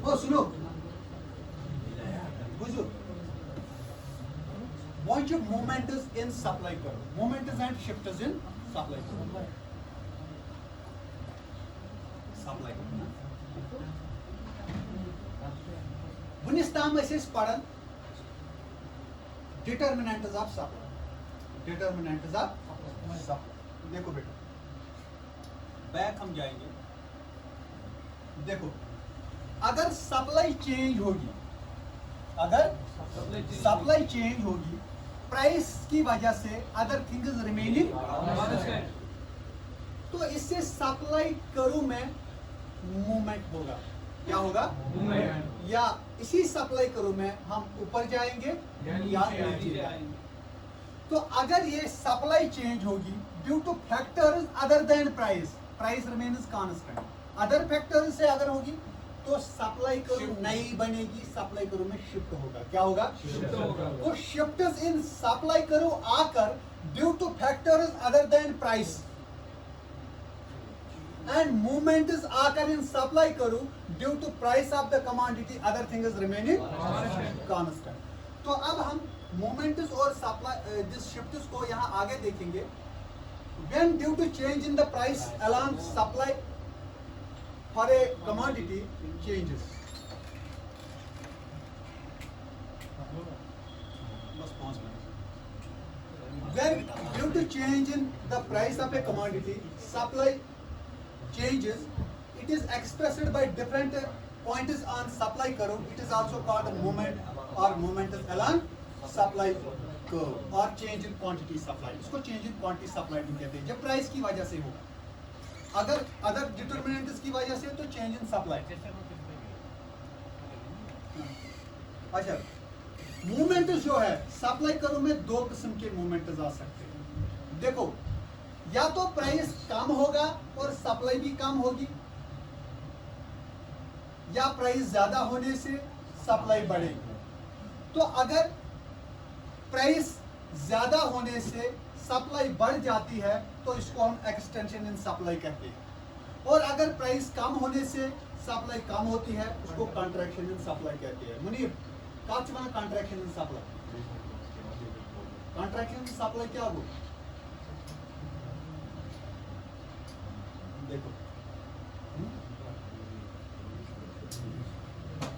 वो सुनो बुझो वो जो मोमेंट्स इन सप्लाई करो moments and shifts in supply करो सप्लाई करो वनिस ताम अस पढ़न determinants of supply determinants of supply देखो बेटा बैक हम जाएंगे देखो अगर सप्लाई चेंज होगी अगर सप्लाई चेंज होगी प्राइस की वजह से अदर थिंग्स रिमेनिंग तो इससे सप्लाई करूं में मूवमेंट होगा क्या होगा या इसी सप्लाई करूं में हम ऊपर जाएंगे या नीचे जाएंगे तो अगर ये सप्लाई चेंज होगी due to factors other than price price remains constant other factors से अगर होगी तो सप्लाई करूं नई बनेगी सप्लाई करूं में शिफ्ट होगा क्या होगा तो shifts in supply curve occur due to factors other than price and movements occur in supply curve due to price of the commodity other things remaining constant तो अब हम मूवमेंट्स और सप्लाई दिस शिफ्ट्स को यहां आगे देखेंगे when due to change in the price along supply for a commodity changes when due to change in the price of a commodity supply changes it is expressed by different points on supply curve it is also called a movement or movement along supply curve और change in quantity supply इसको change in quantity supply भी कहते हैं जब price की वजह से होगा अगर अदर डिटरमिनेंट्स की वजह से तो change in supply अच्छा मूवमेंट जो है सप्लाई करो में दो किस्म के मूवमेंट्स आ सकते हैं देखो या तो प्राइस कम होगा और सप्लाई भी कम होगी या प्राइस ज्यादा होने से सप्लाई बढ़ेगी तो अगर प्राइस ज्यादा होने से सप्लाई बढ़ जाती है तो इसको हम एक्सटेंशन इन सप्लाई कहते हैं और अगर प्राइस कम होने से सप्लाई कम होती है उसको कॉन्ट्रैक्शन इन सप्लाई कहते हैं मुनीर काच में contraction in supply contraction in supply क्या हो देखो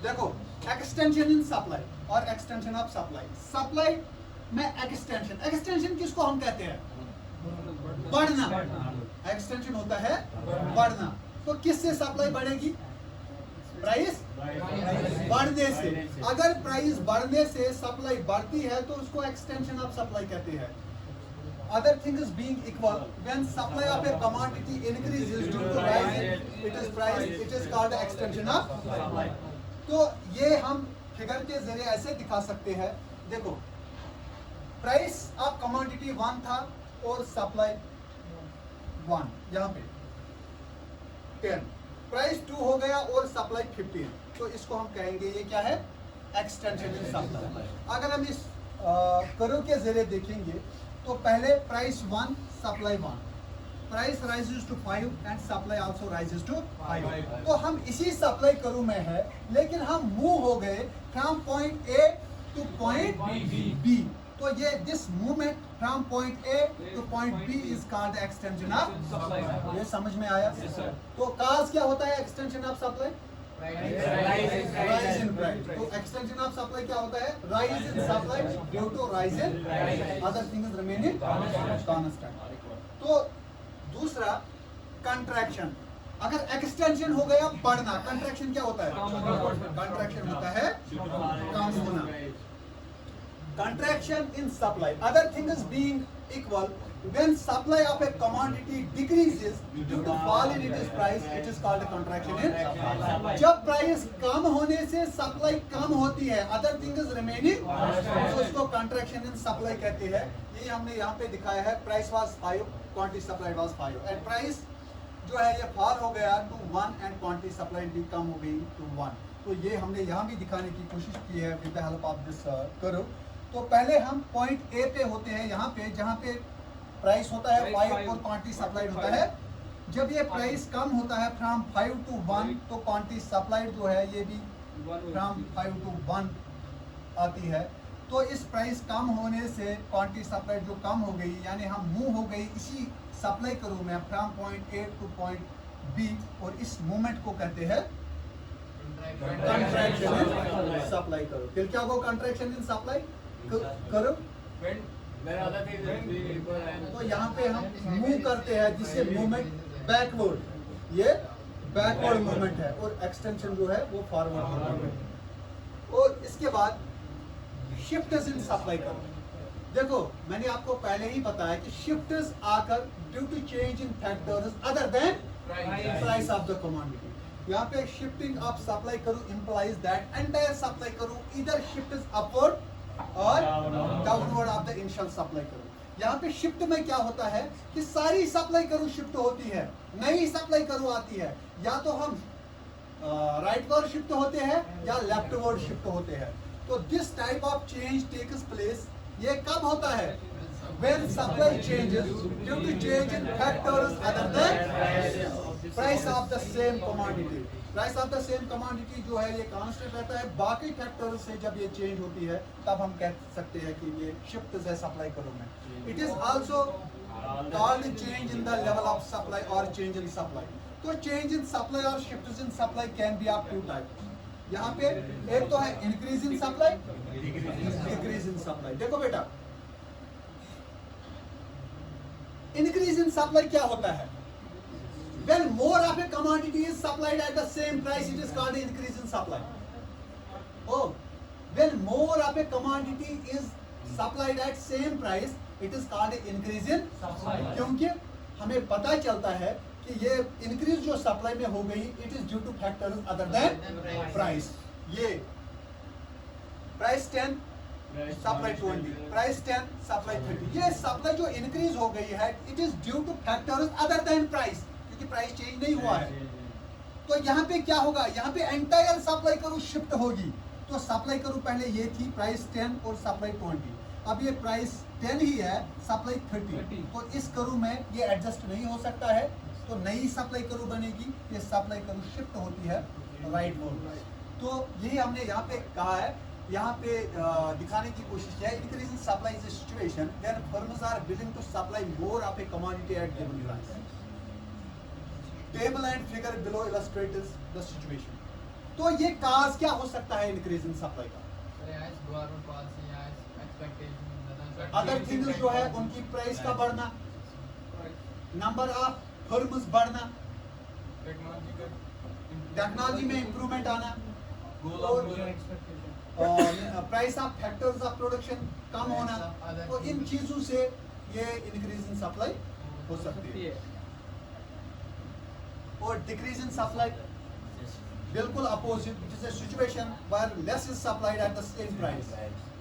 देखो एक्सटेंशन इन सप्लाई और एक्सटेंशन ऑफ सप्लाई सप्लाई में एक्सटेंशन किसको हम कहते हैं बढ़ना एक्सटेंशन होता है बढ़ना तो किससे सप्लाई बढ़ेगी प्राइस बढ़ने से अगर प्राइस बढ़ने से सप्लाई बढ़ती है तो उसको एक्सटेंशन ऑफ सप्लाई कहते हैं other things being equal when supply of a commodity increases due to rise in its price it is called extension of supply तो ये हम फिगर के जरिए ऐसे दिखा सकते हैं देखो प्राइस ऑफ कमोडिटी 1 था और सप्लाई 1 यहाँ पे 10 प्राइस 2 हो गया और सप्लाई 15 तो इसको हम कहेंगे ये क्या है एक्सटेंशन इन सप्लाई अगर हम इस कर्व के जरिए देखेंगे तो पहले price 1 supply 1 price rises to 5 and supply also rises to 5 तो हम इसी सप्लाई कर्व में है लेकिन हम मूव हो गए from point A to point B तो ये this movement from point A to point B is called extension of supply ये समझ में आया तो काज क्या होता है extension of supply rise in price तो एक्सटेंशन ऑफ सप्लाई क्या होता है rise in supply due to rise in other things remaining constant तो दूसरा कंट्रैक्शन अगर एक्सटेंशन हो गया बढ़ना कंट्रैक्शन क्या होता है कंट्रैक्शन होता है कम होना contraction in supply other things being equal when supply of a commodity decreases due to fall in its price it is called a contraction in supply जब प्राइस कम होने से सप्लाई कम होती है other things remaining तो उसको contraction in supply कहते हैं ये हमने यहाँ पे दिखाया है price was 5 quantity supplied was 5 and price जो है ये fall हो गया to 1 and quantity supplied भी कम हो गई to 1 तो ये हमने यहाँ भी दिखाने की कोशिश की है with the help of this curve तो पहले हम पॉइंट ए पे होते हैं यहाँ पे जहाँ पे प्राइस होता है 5 और क्वांटिटी सप्लाइड होता है जब ये प्राइस कम होता है फ्रॉम 5 to 1 तो क्वांटिटी सप्लाइड जो है ये भी फ्रॉम 5 to 1 आती है। तो इस प्राइस कम होने से क्वांटिटी सप्लाइड जो कम हो गई, यानी हम मूव हो गई इसी सप्लाई करूँ मैं from point A to point B, और इस मूवमेंट को कहते हैं कंट्रैक्शन इन सप्लाई करो। फिर क्या होगा कंट्रैक्शन इन सप्लाई करो? तो यहाँ पे हम मूव करते हैं जिससे मूवमेंट बैकवर्ड, ये बैकवर्ड मूवमेंट है, और एक्सटेंशन जो है वो फॉरवर्ड मूवमेंट है। और इसके बाद शिफ्ट्स इन सप्लाई करो। देखो मैंने आपको पहले ही बताया कि shifts occur due to change in factors other than price of the commodity. यहाँ पे shifting of supply curve implies that entire supply curve either shift is upward और downward of the initial supply curve. यहाँ पे shift में क्या होता है कि सारी सप्लाई करूँ शिफ्ट होती है, नई सप्लाई करूँ आती है, या तो हम राइट वर्ड शिफ्ट होते हैं या लेफ्ट वर्ड शिफ्ट होते हैं। तो this type of change takes place, ये कब होता है? when supply changes due to change in factors other than price of the same commodity। Price of the same commodity जो है ये कांस्टेंट रहता है, बाकी फैक्टर्स से जब ये चेंज होती है तब हम कह सकते हैं कि ये शिफ्ट है सप्लाई करो में। It is also called change in the level of supply और चेंज इन सप्लाई। तो चेंज इन सप्लाई और shift in supply can be of two type. यहाँ पे एक तो है increase in supply, decrease in supply. देखो बेटा इंक्रीज इन सप्लाई क्या होता है? When more of a commodity is supplied at the same price, it is called increase in supply. Oh, when more of a commodity is supplied at same price, it is called increase in supply. क्योंकि हमें पता चलता है कि ये increase जो supply में हो गई, it is due to factors other than price. ये price 10, supply 20, price 10, supply 30. ये supply जो increase हो गई है, it is due to factors other than price. Price change नहीं हुआ है। तो यहाँ पे क्या होगा? यहाँ पे एंटायर सप्लाई करूँ शिफ्ट होगी। तो सप्लाई करूँ पहले ये थी प्राइस 10 और सप्लाई 20, अब ये प्राइस 10 ही है, सप्लाई 30। तो इस करूँ में ये एडजस्ट नहीं हो सकता है, तो नई सप्लाई करूँ बनेगी, ये सप्लाई करूँ शिफ्ट होती है राइट मोड। तो यही हमने यहाँ पे कहा है, यहाँ पे दिखाने की कोशिश किया है। Increase in supply is a situation when firms are willing to supply more of a commodity at given price. Table and figure below illustrates the situation. तो ये काज क्या हो सकता है इंक्रीज इन सप्लाई का? अदर थिंग्स जो है उनकी प्राइस का बढ़ना, नंबर ऑफ फर्म्स बढ़ना, टेक्नोलॉजी में इंप्रूवमेंट आना, price of factors of production कम होना। तो इन चीजों से ये इंक्रीज इन सप्लाई हो सकती है। और डिक्रीज इन सप्लाई बिल्कुल opposite, it is a situation where less is supplied at the same price,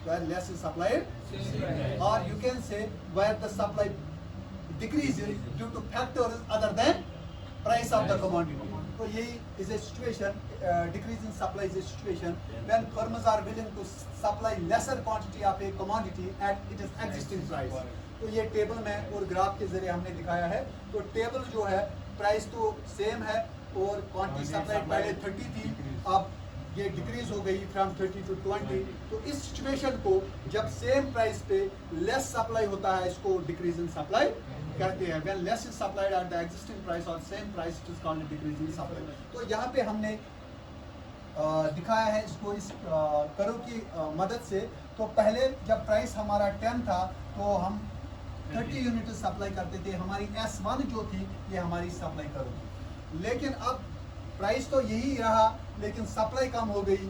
where less is supplied, और you can say where the supply decreases due to factors other than price of the commodity. तो यही is a situation, decrease in supply is a situation when firms are willing to supply lesser quantity of a commodity at it is existing price. तो ये table में और graph के जरिए हमने दिखाया है। तो टेबल जो है प्राइस तो सेम है और क्वांटिटी सप्लाई पहले 30 थी, अब ये डिक्रीज हो गई फ्रॉम 30 to 20। तो इस सिचुएशन को जब सेम प्राइस पे लेस सप्लाई होता है, इसको डिक्रीज इन सप्लाई कहते हैं। When less is supplied at the existing price और same price it is called decrease in supply. तो यहाँ पे हमने दिखाया है इसको इस करो की मदद से। तो पहले जब प्राइस हमारा 10 था तो हम 30 यूनिट सप्लाई करते थे, हमारी S1 जो थी ये हमारी सप्लाई करो थी। लेकिन अब प्राइस तो यही रहा लेकिन सप्लाई कम हो गई,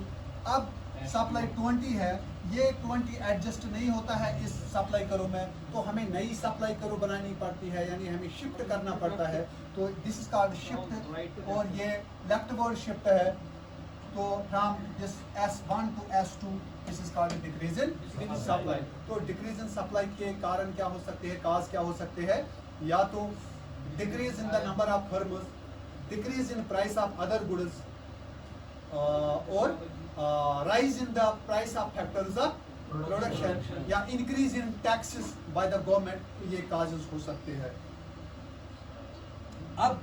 अब सप्लाई 20 है, ये 20 एडजस्ट नहीं होता है इस सप्लाई करो में, तो हमें नई सप्लाई करो बनानी पड़ती है, यानी हमें शिफ्ट करना पड़ता है। तो दिस इज कॉल्ड शिफ्ट, और ये लेफ्ट वर्ड शिफ्ट है। तो from this S1 to S2 this is called decrease in supply. तो डिक्रीज इन सप्लाई के कारण क्या हो सकते हैं, काज क्या हो सकते हैं? या तो decrease in the number of firms, decrease in price of other goods, और rise in the price of factors of production, या increase in taxes by the government. ये काजेस हो सकते हैं। अब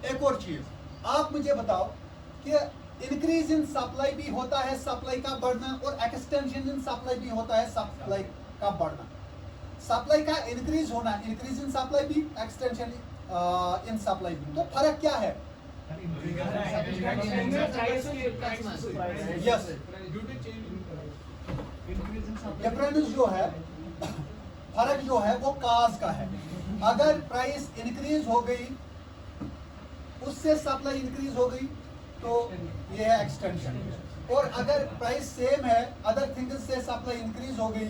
एक और चीज, आप मुझे बताओ कि इंक्रीज इन सप्लाई भी होता है सप्लाई का बढ़ना, और एक्सटेंशन इन सप्लाई भी होता है सप्लाई का बढ़ना। सप्लाई का इंक्रीज होना, इंक्रीज इन सप्लाई भी, एक्सटेंशन इन सप्लाई भी, तो फर्क क्या है? यस, डिफरेंस जो है, फर्क जो है वो काज का है। अगर प्राइस इंक्रीज हो गई, उससे सप्लाई इंक्रीज हो गई, तो ये है एक्सटेंशन। और अगर प्राइस सेम है, अदर थिंग्स से सप्लाई इंक्रीज हो गई,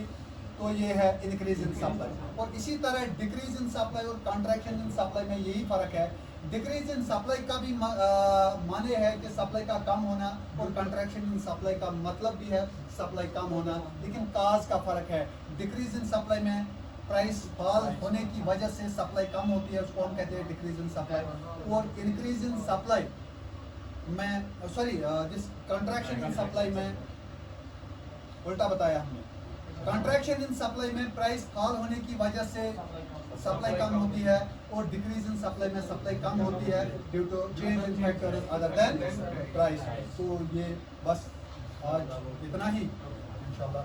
तो ये है इंक्रीज इन सप्लाई। और इसी तरह डिक्रीज इन सप्लाई और कॉन्ट्रैक्शन इन सप्लाई में यही फर्क है। डिक्रीज इन सप्लाई का भी माने है कि सप्लाई का कम होना, और कॉन्ट्रैक्शन इन सप्लाई का मतलब भी है सप्लाई कम होना, लेकिन काज का फर्क है। डिक्रीज इन सप्लाई में प्राइस फॉल होने की वजह से सप्लाई कम होती है, उसको हम कहते हैं डिक्रीज इन सप्लाई। और इंक्रीज इन सप्लाई में, sorry, this contraction in supply में उल्टा बताया हमने। कॉन्ट्रैक्शन इन सप्लाई में प्राइस फॉल होने की वजह से सप्लाई कम होती है, और डिक्रीज इन सप्लाई में सप्लाई कम होती है due to change in factors other than price. तो ये बस आज इतना ही इंशाल्लाह।